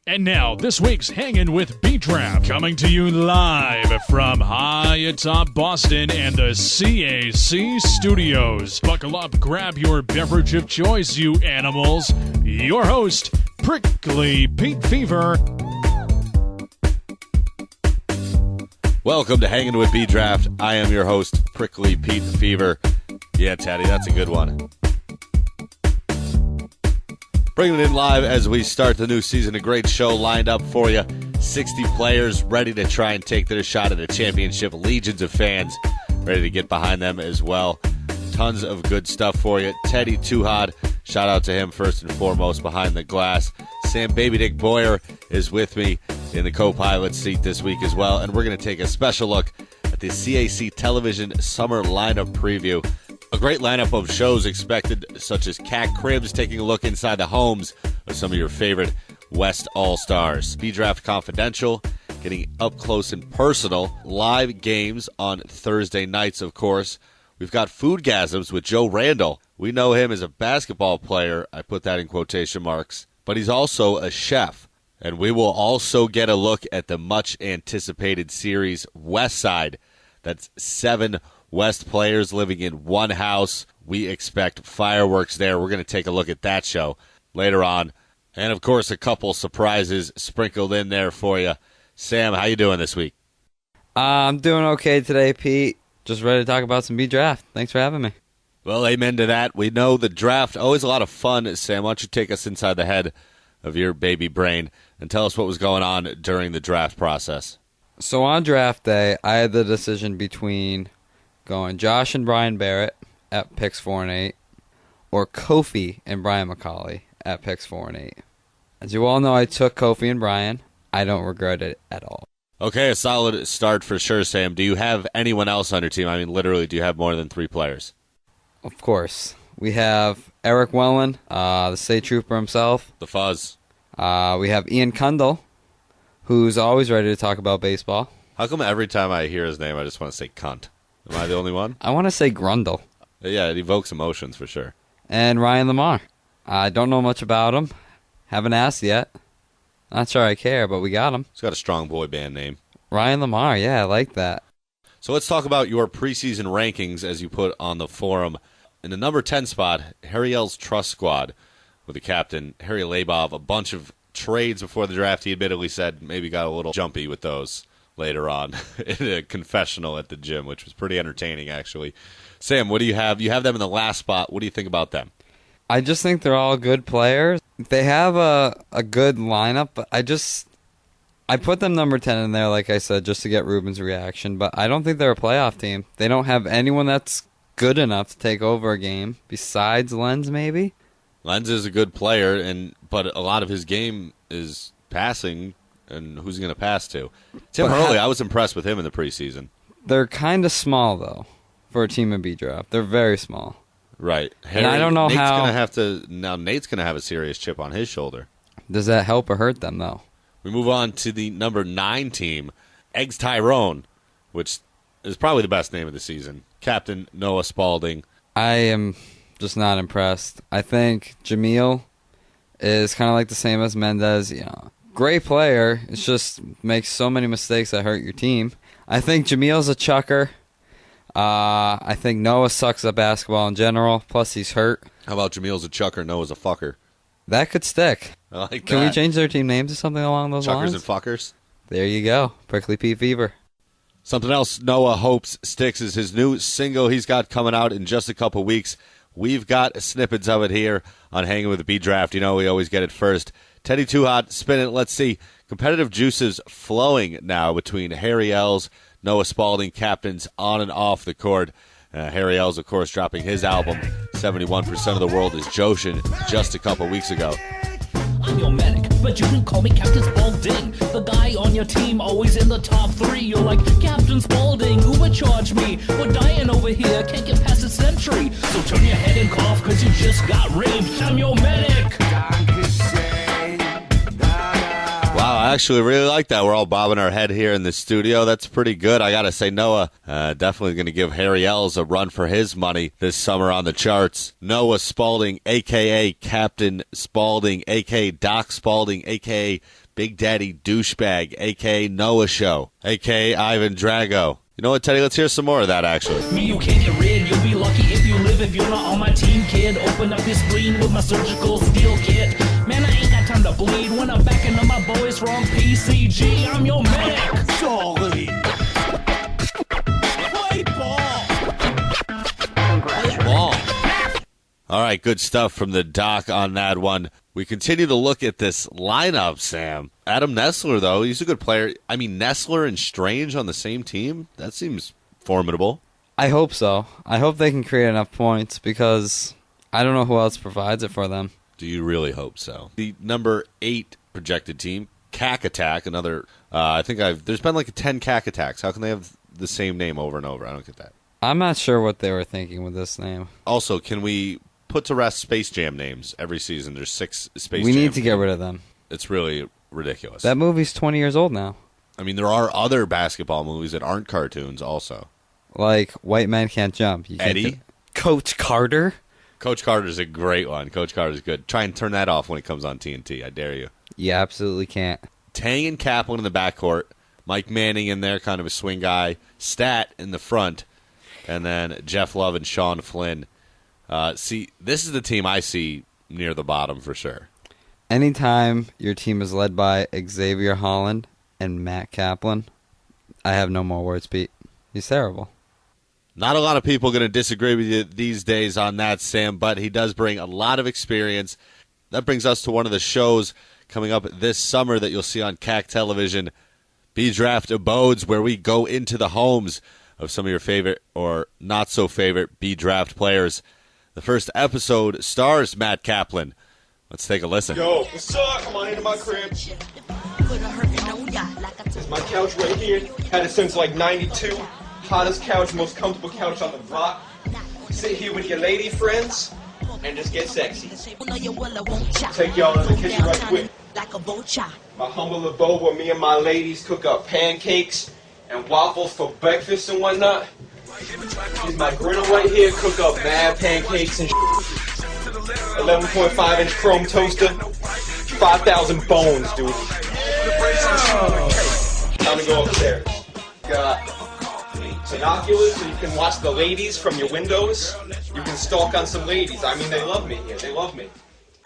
And now, this week's Hangin' with Bdraft, coming to you live from high atop Boston and the CAC studios. Buckle up, grab your beverage of choice, you animals. Your host, Prickly Pete Fever. Welcome to Hangin' with Bdraft. I am your host, Prickly Pete Fever. Yeah, Teddy, that's a good one. Bringing it in live as we start the new season. A great show lined up for you. 60 players ready to try and take their shot at a championship. Legions of fans ready to get behind them as well. Tons of good stuff for you. Teddy Tuhad, shout out to him first and foremost behind the glass. Sam Baby Dick Boyer is with me in the co-pilot seat this week as well. And we're going to take a special look at the CAC Television Summer Lineup Preview. A great lineup of shows expected, such as Cat Cribs, taking a look inside the homes of some of your favorite West All-Stars. Bdraft Confidential, getting up close and personal. Live games on Thursday nights, of course. We've got Foodgasms with Joe Randall. We know him as a basketball player. I put that in quotation marks. But he's also a chef. And we will also get a look at the much-anticipated series West Side. That's 7 West players living in one house. We expect fireworks there. We're going to take a look at that show later on. And, of course, a couple surprises sprinkled in there for you. Sam, how you doing this week? I'm doing okay today, Pete. Just ready to talk about some B-Draft. Thanks for having me. Well, amen to that. We know the draft, always a lot of fun. Sam, why don't you take us inside the head of your baby brain and tell us what was going on during the draft process. So on draft day, I had the decision between going Josh and Brian Barrett at picks 4 and 8, or Kofi and Brian McCauley at picks 4 and 8. As you all know, I took Kofi and Brian. I don't regret it at all. Okay, a solid start for sure, Sam. Do you have anyone else on your team? I mean, literally, do you have more than 3 players? Of course. We have Eric Wellen, the state trooper himself. The Fuzz. We have Ian Kundle, who's always ready to talk about baseball. How come every time I hear his name, I just want to say cunt? Am I the only one? I want to say Grundle. Yeah, it evokes emotions for sure. And Ryan Lamar. I don't know much about him. Haven't asked yet. Not sure I care, but we got him. He's got a strong boy band name. Ryan Lamar, yeah, I like that. So let's talk about your preseason rankings as you put on the forum. In the number 10 spot, Harry L's Trust Squad with the captain, Harry Labov. A bunch of trades before the draft. He admittedly said maybe got a little jumpy with those later on in a confessional at the gym, which was pretty entertaining, actually. Sam, what do you have? You have them in the last spot. What do you think about them? I just think they're all good players. They have a good lineup, but I put them number 10 in there, like I said, just to get Ruben's reaction, but I don't think they're a playoff team. They don't have anyone that's good enough to take over a game, besides Lenz, maybe? Lenz is a good player, but a lot of his game is passing, and who's he going to pass to? Tim Hurley, I was impressed with him in the preseason. They're kind of small, though, for a team in B-Draft. They're very small. Right. And I don't know Nate's how... Nate's going to have a serious chip on his shoulder. Does that help or hurt them, though? We move on to the number 9 team, Eggs Tyrone, which is probably the best name of the season. Captain Noah Spalding. I am just not impressed. I think Jamil is kind of like the same as Mendez. Great player. It just makes so many mistakes that hurt your team. I think Jamil's a chucker. I think Noah sucks at basketball in general. Plus, he's hurt. How about Jamil's a chucker, Noah's a fucker? That could stick. I like that. Can we change their team names to something along those lines? Chuckers and fuckers? There you go. Prickly Pete Fever. Something else Noah hopes sticks is his new single he's got coming out in just a couple weeks. We've got snippets of it here on Hanging with the B-Draft. You know we always get it first. Teddy Tuhad, spin it. Let's see. Competitive juices flowing now between Harry L's, Noah Spalding captains on and off the court. Harry L's, of course, dropping his album, 71% of the World is Joshin, just a couple weeks ago. I'm your medic, but you can call me Captain Spaulding. The guy on your team, always in the top 3. You're like, Captain Spaulding, who would charge me? We're dying over here, can't get past a century. So turn your head and cough, cause you just got raped. I'm your medic. Wow, I actually really like that. We're all bobbing our head here in the studio. That's pretty good. I got to say, Noah, definitely going to give Harry Ells a run for his money this summer on the charts. Noah Spalding, a.k.a. Captain Spalding, a.k.a. Doc Spalding, a.k.a. Big Daddy Douchebag, a.k.a. Noah Show, a.k.a. Ivan Drago. You know what, Teddy? Let's hear some more of that, actually. Me, you can't get rid. You'll be lucky if you live. If you're not on my team, kid, open up your spleen with my surgical steel kit. Man, I ain't got time to bleed when I'm backing up my boys from PCG. I'm your medic. Sorry. Play ball. All right, good stuff from the doc on that one. We continue to look at this lineup, Sam. Adam Nessler, though, he's a good player. I mean, Nessler and Strange on the same team? That seems formidable. I hope so. I hope they can create enough points because I don't know who else provides it for them. Do you really hope so? The number 8 projected team, Cack Attack, another, there's been like 10 Cack Attacks. How can they have the same name over and over? I don't get that. I'm not sure what they were thinking with this name. Also, can we put to rest Space Jam names every season? There's 6 Space Jam. We need to get rid of them. It's really ridiculous. That movie's 20 years old now. I mean, there are other basketball movies that aren't cartoons also. Like White Man Can't Jump. Eddie? Coach Carter? Coach Carter's a great one. Coach Carter's good. Try and turn that off when it comes on TNT. I dare you. You absolutely can't. Tang and Kaplan in the backcourt. Mike Manning in there, kind of a swing guy. Stat in the front. And then Jeff Love and Sean Flynn. See, this is the team I see near the bottom for sure. Anytime your team is led by Xavier Holland and Matt Kaplan, I have no more words, Pete. He's terrible. Not a lot of people are going to disagree with you these days on that, Sam, but he does bring a lot of experience. That brings us to one of the shows coming up this summer that you'll see on CAC Television, Bdraft Abodes, where we go into the homes of some of your favorite or not-so-favorite Bdraft players. The first episode stars Matt Kaplan. Let's take a listen. Yo, what's up? Come on into my crib. There's my couch right here. Had it since like 92. Hottest couch, most comfortable couch on the block. Sit here with your lady friends and just get sexy. Take y'all to the kitchen right quick. My humble abode where me and my ladies cook up pancakes and waffles for breakfast and whatnot. Here's my griddle right here, cook up mad pancakes and 11.5 inch chrome toaster, 5,000 bones, dude. Time to go upstairs. Got binoculars so you can watch the ladies from your windows. You can stalk on some ladies. I mean, they love me here. They love me.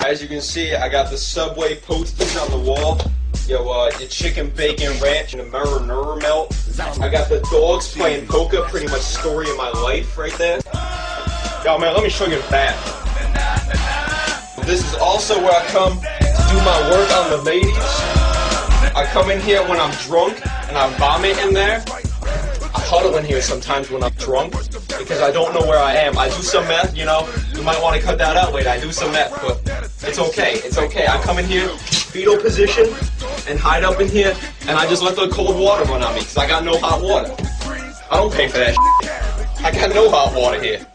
As you can see, I got the Subway posters on the wall. Your chicken bacon ranch and the marinara melt. I got the dogs playing poker, pretty much story of my life right there. Yo, man, let me show you the bath. This is also where I come to do my work on the ladies. I come in here when I'm drunk and I vomit in there. I huddle in here sometimes when I'm drunk because I don't know where I am. I do some meth, you know. You might want to cut that out later. I do some meth, but it's okay. It's okay. I come in here, fetal position, and hide up in here, and I just let the cold water run on me because I got no hot water. I don't pay for that shit. I got no hot water here.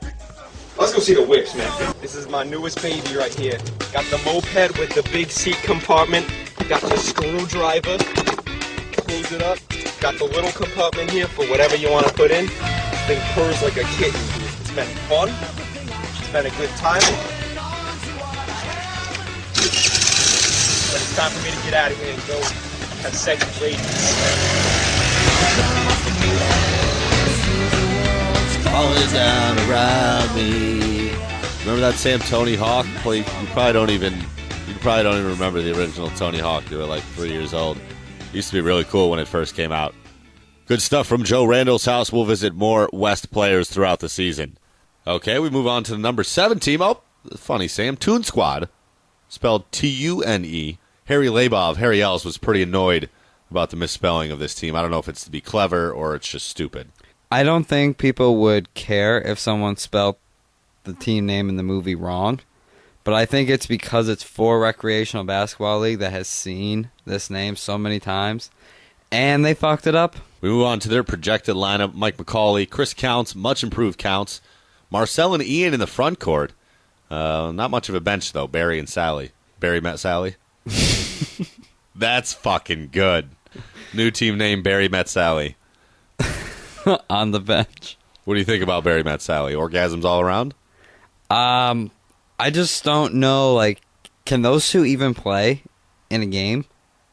Let's go see the whips, man. This is my newest baby right here. Got the moped with the big seat compartment. Got the screwdriver. Close it up. Got the little compartment here for whatever you want to put in. This thing purrs like a kitten, dude. It's been fun. It's been a good time. But it's time for me to get out of here and go have sex with ladies. Falling down around me. Remember that Sam Tony Hawk? You probably don't even remember the original Tony Hawk. You were like 3 years old. Used to be really cool when it first came out. Good stuff from Joe Randall's house. We'll visit more West players throughout the season. Okay, we move on to the number 7 team. Oh, funny, Sam. Toon Squad. Spelled T-U-N-E. Harry Labov, Harry Ells, was pretty annoyed about the misspelling of this team. I don't know if it's to be clever or it's just stupid. I don't think people would care if someone spelled the team name in the movie wrong, but I think it's because it's for Recreational Basketball League that has seen this name so many times, and they fucked it up. We move on to their projected lineup. Mike McCauley, Chris Counts, much improved Counts. Marcel and Ian in the front court. Not much of a bench, though. Barry and Sally. Barry met Sally. That's fucking good. New team name, Barry Met Sally. On the bench. What do you think about Barry Met Sally? Orgasms all around? I just don't know, like, can those two even play in a game?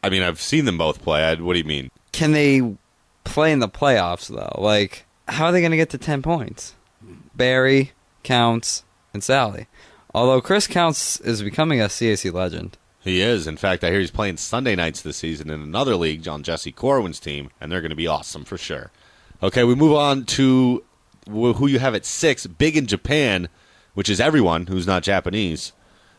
I mean, I've seen them both play. What do you mean? Can they play in the playoffs, though? Like, how are they going to get to 10 points? Barry, Counts, and Sally. Although Chris Counts is becoming a CAC legend. He is. In fact, I hear he's playing Sunday nights this season in another league, John Jesse Corwin's team, and they're going to be awesome for sure. Okay, we move on to who you have at 6, Big in Japan, which is everyone who's not Japanese.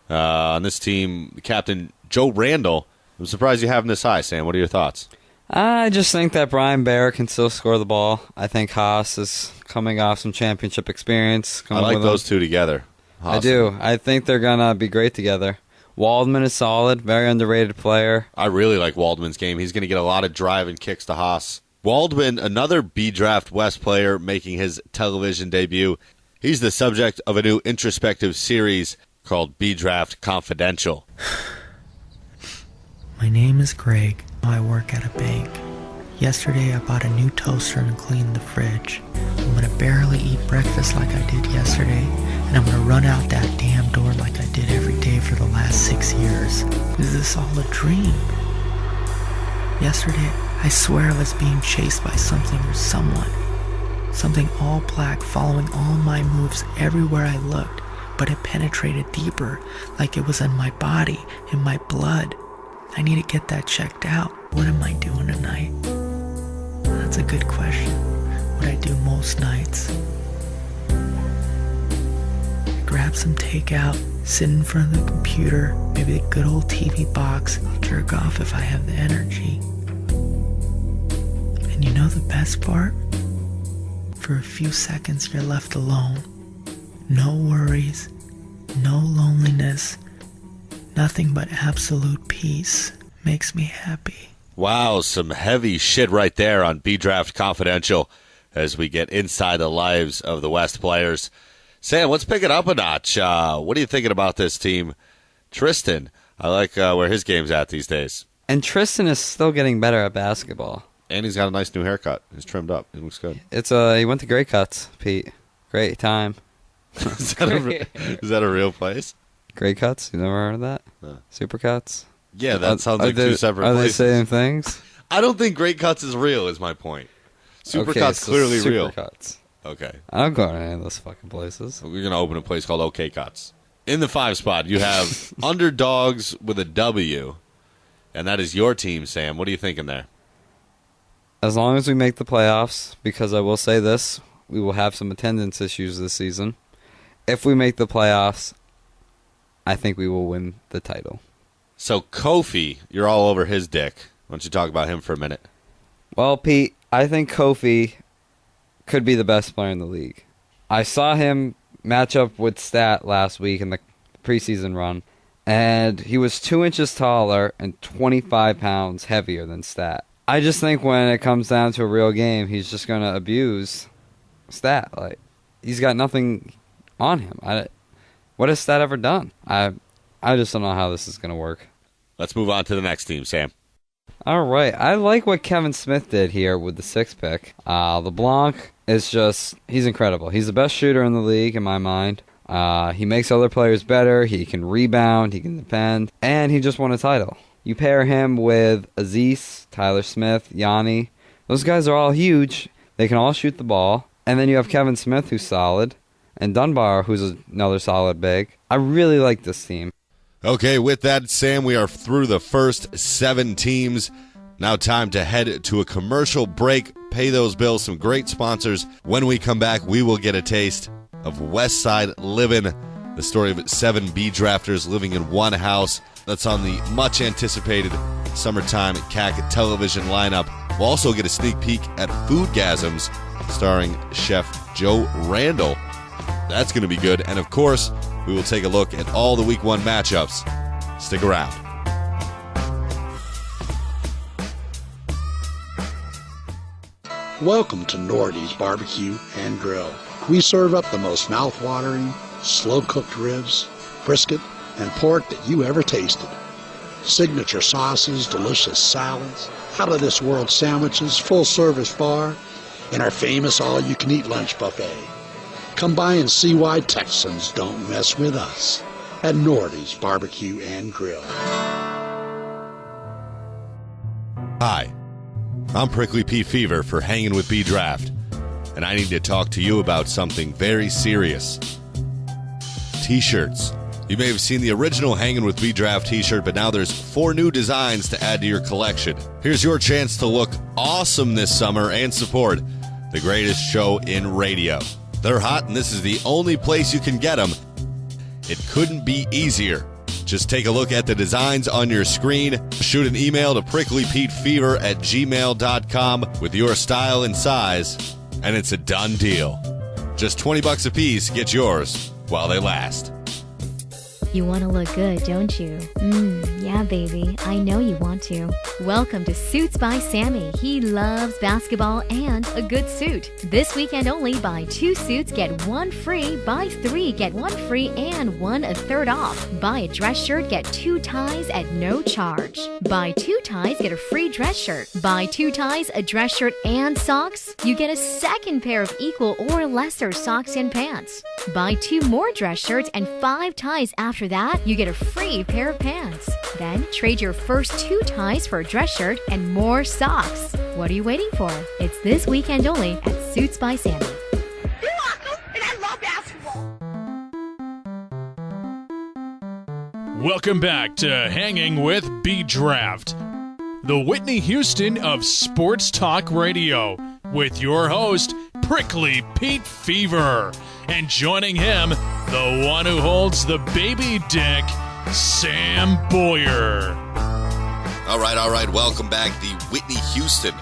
On this team, Captain Joe Randall. I'm surprised you have him this high, Sam. What are your thoughts? I just think that Brian Bear can still score the ball. I think Haas is coming off some championship experience. I like those two together. Haas. I do. I think they're going to be great together. Waldman is solid, very underrated player. I really like Waldman's game. He's going to get a lot of drive and kicks to Haas. Waldman, another Bdraft West player making his television debut. He's the subject of a new introspective series called Bdraft Confidential. My name is Greg. I work at a bank. Yesterday I bought a new toaster and cleaned the fridge. I'm gonna barely eat breakfast like I did yesterday, and I'm gonna run out that damn door like I did every day for the last 6 years. Is this all a dream? Yesterday, I swear I was being chased by something or someone. Something all black following all my moves everywhere I looked, but it penetrated deeper, like it was in my body, in my blood. I need to get that checked out. What am I doing tonight? That's a good question. What I do most nights. I grab some takeout, sit in front of the computer, maybe a good old TV box, jerk off if I have the energy. And you know the best part? For a few seconds you're left alone. No worries, no loneliness, nothing but absolute peace. Makes me happy. Wow, some heavy shit right there on Bdraft Confidential as we get inside the lives of the West players. Sam, let's pick it up a notch. What are you thinking about this team? Tristan, I like where his game's at these days. And Tristan is still getting better at basketball. And he's got a nice new haircut. He's trimmed up. He looks good. It's he went to Great Cuts, Pete. Great time. Is that a real place? Great Cuts? You never heard of that? No. Super Cuts? Yeah, that sounds like two separate places. Are they same things? I don't think Great Cuts is real, is my point. Super Okay, Cuts so clearly Super real. Cuts. Okay. I don't go to any of those fucking places. We're going to open a place called OK Cuts. In the 5 spot, you have Underdogs with a W, and that is your team, Sam. What are you thinking there? As long as we make the playoffs, because I will say this, we will have some attendance issues this season. If we make the playoffs, I think we will win the title. So Kofi, you're all over his dick. Why don't you talk about him for a minute? Well, Pete, I think Kofi could be the best player in the league. I saw him match up with Stat last week in the preseason run, and he was 2 inches taller and 25 pounds heavier than Stat. I just think when it comes down to a real game, he's just going to abuse Stat. Like, he's got nothing on him. What has Stat ever done? I just don't know how this is going to work. Let's move on to the next team, Sam. All right. I like what Kevin Smith did here with the 6th pick. LeBlanc is he's incredible. He's the best shooter in the league in my mind. He makes other players better. He can rebound. He can defend. And he just won a title. You pair him with Aziz, Tyler Smith, Yanni. Those guys are all huge. They can all shoot the ball. And then you have Kevin Smith, who's solid. And Dunbar, who's another solid big. I really like this team. Okay, with that, Sam, we are through the first 7 teams. Now time to head to a commercial break, pay those bills, some great sponsors. When we come back, we will get a taste of West Side Living, the story of 7 B-drafters living in one house. That's on the much-anticipated summertime CAC television lineup. We'll also get a sneak peek at Foodgasms, starring Chef Joe Randall. That's going to be good. And, of course, we will take a look at all the Week 1 matchups. Stick around. Welcome to Nordy's Barbecue and Grill. We serve up the most mouth-watering, slow-cooked ribs, brisket, and pork that you ever tasted. Signature sauces, delicious salads, out-of-this-world sandwiches, full-service bar, and our famous all-you-can-eat lunch buffet. Come by and see why Texans don't mess with us at Nordy's Barbecue and Grill. Hi, I'm Prickly Pete Fever for Hangin with Bdraft, and I need to talk to you about something very serious. T-shirts. You may have seen the original Hangin with Bdraft t-shirt, but now there's 4 new designs to add to your collection. Here's your chance to look awesome this summer and support the greatest show in radio. They're hot, and this is the only place you can get them. It couldn't be easier. Just take a look at the designs on your screen. Shoot an email to pricklypetefever@gmail.com with your style and size, and it's a done deal. Just $20 a piece. Get yours while they last. You want to look good, don't you? Yeah, baby. I know you want to. Welcome to Suits by Sammy. He loves basketball and a good suit. This weekend only, buy 2 suits, get 1 free. Buy 3, get 1 free and 1 1/3 off. Buy a dress shirt, get 2 ties at no charge. Buy 2 ties, get a free dress shirt. Buy 2 ties, a dress shirt, and socks. You get a second pair of equal or lesser socks and pants. Buy 2 more dress shirts and 5 ties after that, you get a free pair of pants. Then trade your first 2 ties for a dress shirt and more socks. What are you waiting for? It's this weekend only at Suits by Sammy. You're welcome, and I love basketball. Welcome back to Hanging with Bdraft, the Whitney Houston of Sports Talk Radio, with your host, Prickly Pete Fever. And joining him, the one who holds the baby dick, Sam Boyer. All right. Welcome back. The Whitney Houston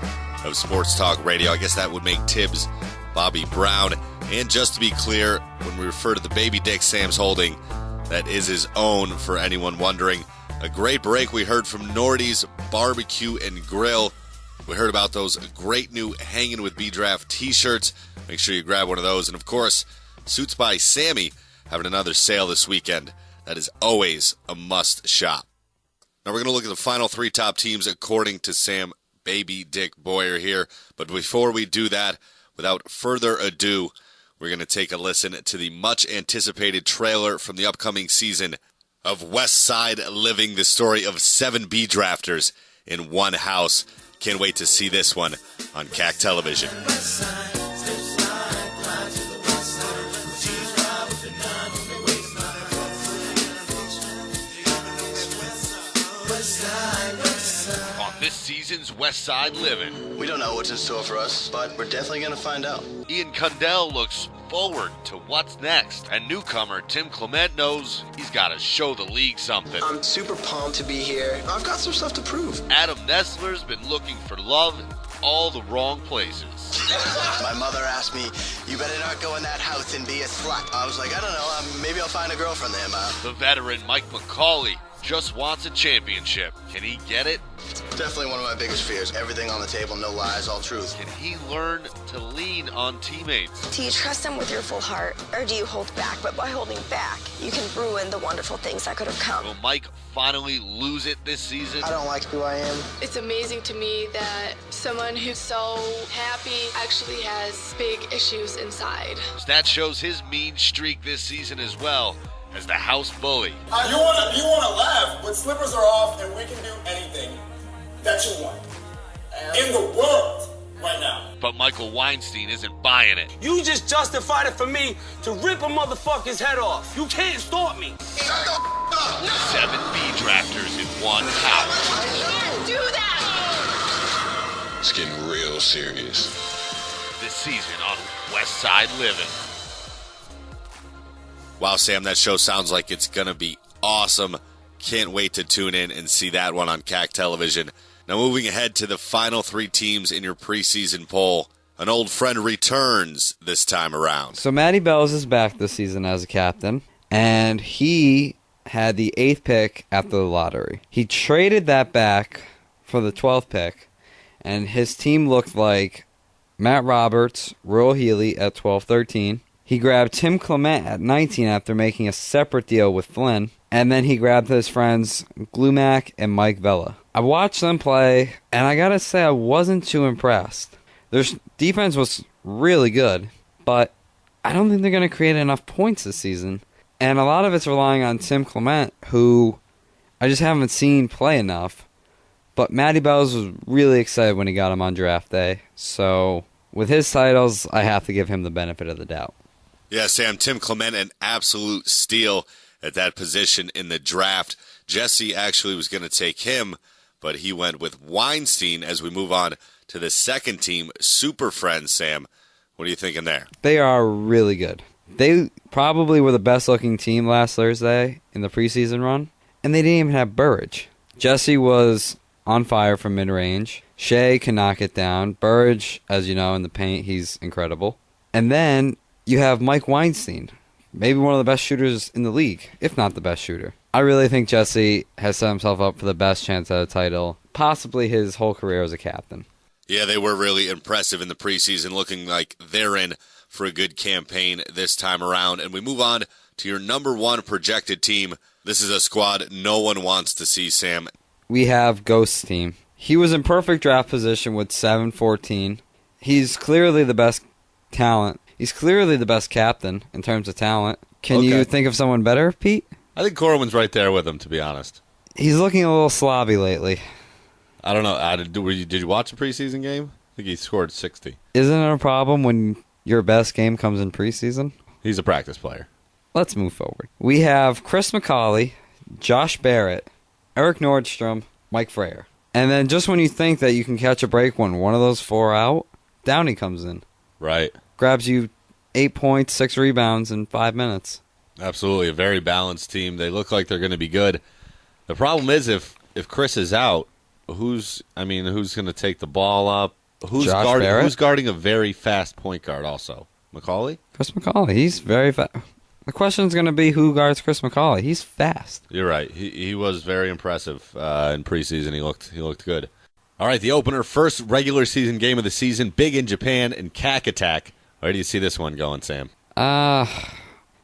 of Sports Talk Radio. I guess that would make Tibbs Bobby Brown. And just to be clear, when we refer to the baby dick Sam's holding, that is his own, for anyone wondering. A great break we heard from Nordy's Barbecue and Grill. We heard about those great new Hangin' with Bdraft t-shirts. Make sure you grab one of those. And, of course, Suits by Sammy having another sale this weekend. That is always a must shop. Now we're going to look at the final 3 top teams according to Sam Baby Dick Boyer here. But before we do that, without further ado, we're going to take a listen to the much-anticipated trailer from the upcoming season of West Side Living, the story of 7 B-drafters in one house. Can't wait to see this one on CAC Television. On this season's West Side Living, we don't know what's in store for us, but we're definitely going to find out. Ian Cundell looks forward to what's next, and newcomer Tim Clement knows he's got to show the league something. I'm super pumped to be here. I've got some stuff to prove. Adam Nessler's been looking for love in all the wrong places. My mother asked me, you better not go in that house and be a slut. I was like, I don't know, maybe I'll find a girlfriend there, Ma. The veteran Mike McCauley just wants a championship. Can he get it? Definitely one of my biggest fears. Everything on the table, no lies, all truth. Can he learn to lean on teammates? Do you trust them with your full heart, or do you hold back? But by holding back, you can ruin the wonderful things that could have come. Will Mike finally lose it this season? I don't like who I am. It's amazing to me that someone who's so happy actually has big issues inside. That shows his mean streak this season as well as the house bully. You wanna laugh, but slippers are off and we can do anything that you want in the world right now. But Michael Weinstein isn't buying it. You just justified it for me to rip a motherfucker's head off. You can't stop me. Shut the up. 7 B-drafters in one house. You can't do that! It's getting real serious. This season on West Side Living. Wow, Sam, that show sounds like it's going to be awesome. Can't wait to tune in and see that one on CAC Television. Now moving ahead to the final 3 teams in your preseason poll. An old friend returns this time around. So Matty Bells is back this season as a captain, and he had the 8th pick at the lottery. He traded that back for the 12th pick, and his team looked like Matt Roberts, Royal Healy at 12-13, He grabbed Tim Clement at 19 after making a separate deal with Flynn. And then he grabbed his friends Glumac and Mike Vella. I watched them play, and I gotta say I wasn't too impressed. Their defense was really good, but I don't think they're going to create enough points this season. And a lot of it's relying on Tim Clement, who I just haven't seen play enough. But Matty Bells was really excited when he got him on draft day. So with his titles, I have to give him the benefit of the doubt. Yeah, Sam, Tim Clement, an absolute steal at that position in the draft. Jesse actually was going to take him, but he went with Weinstein as we move on to the second team, Super Friends. Sam, what are you thinking there? They are really good. They probably were the best-looking team last Thursday in the preseason run, and they didn't even have Burridge. Jesse was on fire from mid-range. Shea can knock it down. Burridge, as you know, in the paint, he's incredible. And then you have Mike Weinstein, maybe one of the best shooters in the league, if not the best shooter. I really think Jesse has set himself up for the best chance at a title, possibly his whole career as a captain. Yeah, they were really impressive in the preseason, looking like they're in for a good campaign this time around. And we move on to your number one projected team. This is a squad no one wants to see, Sam. We have Ghost's team. He was in perfect draft position with 7-14. He's clearly the best talent. He's clearly the best captain in terms of talent. Can you think of someone better, Pete? I think Corwin's right there with him, to be honest. He's looking a little slobby lately. I don't know. Did you watch the preseason game? I think he scored 60. Isn't it a problem when your best game comes in preseason? He's a practice player. Let's move forward. We have Chris McCauley, Josh Barrett, Eric Nordstrom, Mike Frayer. And then just when you think that you can catch a break when one of those four out, Downey comes in. Right. Grabs you 8 points, 6 rebounds in 5 minutes. Absolutely. A very balanced team. They look like they're going to be good. The problem is if Chris is out, who's going to take the ball up? Who's guarding a very fast point guard also? McCauley? Chris McCauley. He's very fast. The question's going to be who guards Chris McCauley. He's fast. You're right. He was very impressive in preseason. He looked good. All right, the opener, first regular season game of the season, big in Japan and CAC Attack. Where do you see this one going, Sam?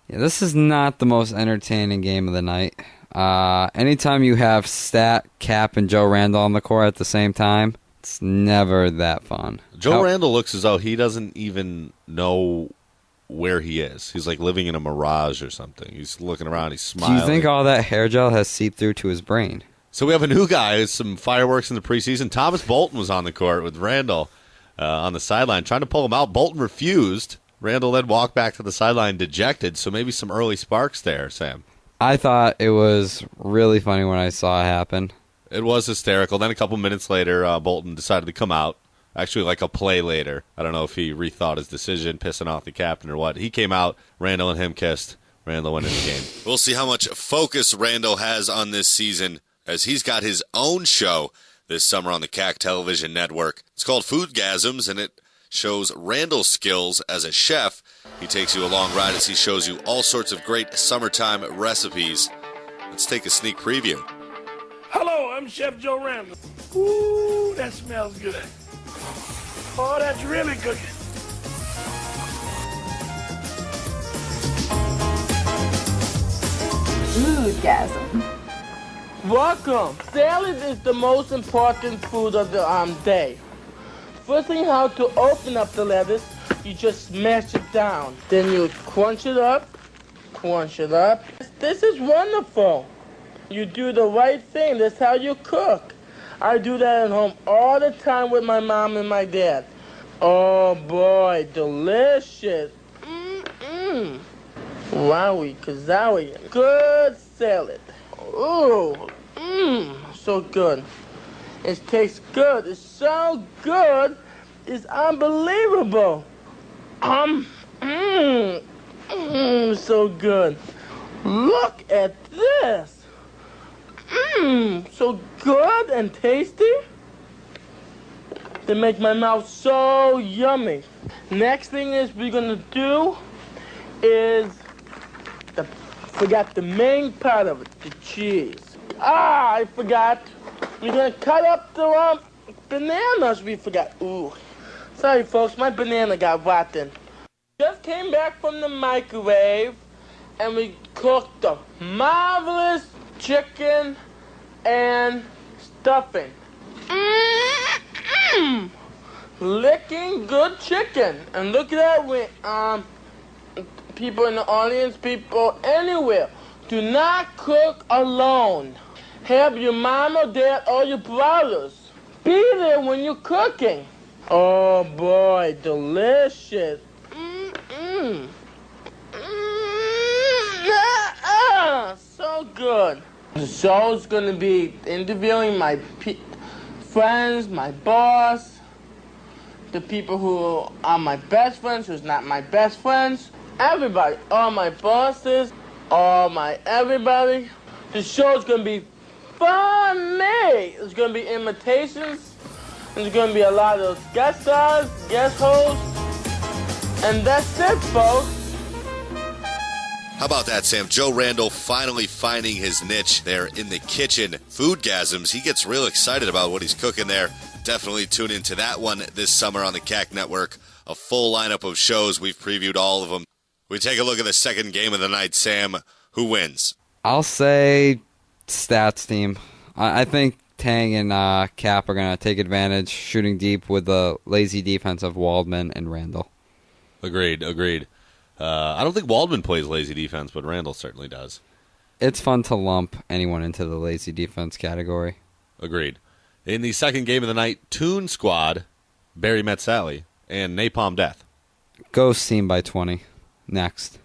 This is not the most entertaining game of the night. Anytime you have Stat, Cap, and Joe Randall on the court at the same time, it's never that fun. Joe Randall looks as though he doesn't even know where he is. He's like living in a mirage or something. He's looking around, he's smiling. Do you think all that hair gel has seeped through to his brain? So we have a new guy, some fireworks in the preseason. Thomas Bolton was on the court with Randall on the sideline, trying to pull him out. Bolton refused. Randall then walked back to the sideline dejected, so maybe some early sparks there, Sam. I thought it was really funny when I saw it happen. It was hysterical. Then a couple minutes later, Bolton decided to come out. Actually, like a play later. I don't know if he rethought his decision, pissing off the captain or what. He came out. Randall and him kissed. Randall went in the game. We'll see how much focus Randall has on this season, as he's got his own show this summer on the CAC television network. It's called Foodgasms, and it shows Randall's skills as a chef. He takes you a long ride as he shows you all sorts of great summertime recipes. Let's take a sneak preview. Hello, I'm Chef Joe Randall. Ooh, that smells good. Oh, that's really cooking. Foodgasm. Welcome. Salad is the most important food of the day. First thing, how to open up the lettuce, you just smash it down. Then you crunch it up. This is wonderful. You do the right thing. That's how you cook. I do that at home all the time with my mom and my dad. Oh boy, delicious. Wowie, kazowie. Good salad. Ooh, so good. It tastes good. It's so good. It's unbelievable. So good. Look at this. So good and tasty. They make my mouth so yummy. Next thing is we're gonna do is forgot the main part of it, the cheese. I forgot. We're gonna cut up the bananas. We forgot. Ooh, sorry folks, my banana got rotten. Just just came back from the microwave, and we cooked a marvelous chicken and stuffing. Licking good chicken. And look at that, people in the audience, people anywhere. Do not cook alone. Have your mama, dad, or your brothers be there when you're cooking. Oh boy, delicious. So good. The show's gonna be interviewing my friends, my boss, the people who are my best friends, who's not my best friends, everybody, all my bosses, all my everybody. The show's gonna be funny. There's gonna be imitations. There's gonna be a lot of guest stars, guest hosts, and that's it, folks. How about that, Sam? Joe Randall finally finding his niche there in the kitchen. Foodgasms. He gets real excited about what he's cooking there. Definitely tune into that one this summer on the CAC Network. A full lineup of shows. We've previewed all of them. We take a look at the second game of the night, Sam. Who wins? I'll say Stats team. I think Tang and Cap are going to take advantage, shooting deep with the lazy defense of Waldman and Randall. Agreed. I don't think Waldman plays lazy defense, but Randall certainly does. It's fun to lump anyone into the lazy defense category. Agreed. In the second game of the night, Toon Squad, Barry Met Sally, and Napalm Death. Ghost team by 20. Next.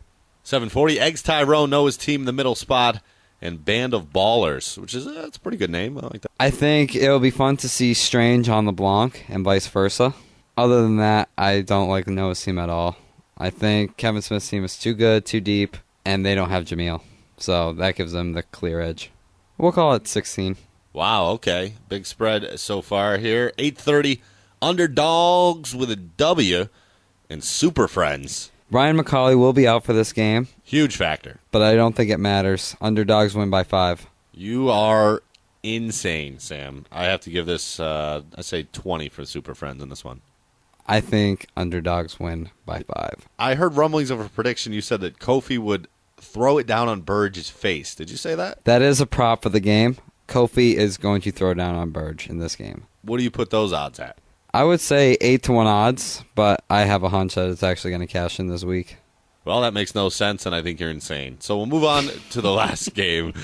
740, Eggs Tyrone, Noah's team in the middle spot, and Band of Ballers, which is that's a pretty good name. I like that. I think it'll be fun to see Strange on LeBlanc and vice versa. Other than that, I don't like Noah's team at all. I think Kevin Smith's team is too good, too deep, and they don't have Jameel. So that gives them the clear edge. We'll call it 16. Wow, okay. Big spread so far here. 8:30, Underdogs with a W, and Super Friends. Ryan McCauley will be out for this game. Huge factor. But I don't think it matters. Underdogs win by 5. You are insane, Sam. I have to give this, I say 20 for Super Friends in this one. I think Underdogs win by 5. I heard rumblings of a prediction. You said that Kofi would throw it down on Burge's face. Did you say that? That is a prop for the game. Kofi is going to throw down on Burge in this game. What do you put those odds at? I would say 8-1 odds, but I have a hunch that it's actually going to cash in this week. Well, that makes no sense, and I think you're insane. So we'll move on to the last game.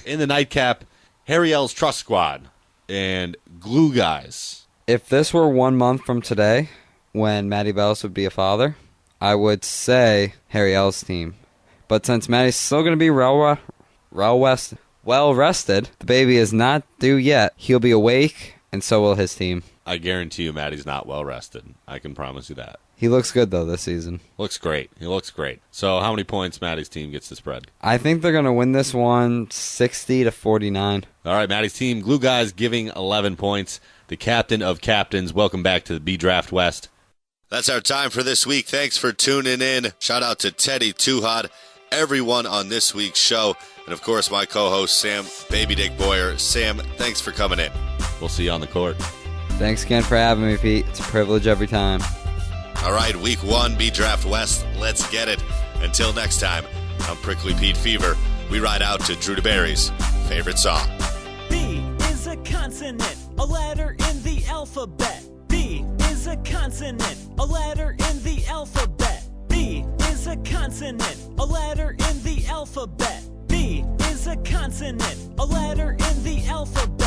In the nightcap, Harry L's Trust Squad and Glue Guys. If this were 1 month from today, when Matty Bellis would be a father, I would say Harry L's team. But since Matty's still going to be well rested, the baby is not due yet. He'll be awake, and so will his team. I guarantee you Matty's not well rested. I can promise you that. He looks good, though, this season. Looks great. He looks great. So how many points Matty's team gets to spread? I think they're going to win this one 60-49. All right, Matty's team, Glue Guys, giving 11 points. The captain of captains. Welcome back to the Bdraft West. That's our time for this week. Thanks for tuning in. Shout out to Teddy, Tuhad, everyone on this week's show, and of course my co-host Sam Baby Dick Boyer. Sam, thanks for coming in. We'll see you on the court. Thanks again for having me, Pete. It's a privilege every time. All right, Week 1, Bdraft West. Let's get it. Until next time, I'm Prickly Pete Fever. We ride out to Drew DeBerry's favorite song. B is a consonant, a letter in the alphabet. B is a consonant, a letter in the alphabet. B is a consonant, a letter in the alphabet. B is a consonant, a letter in the alphabet.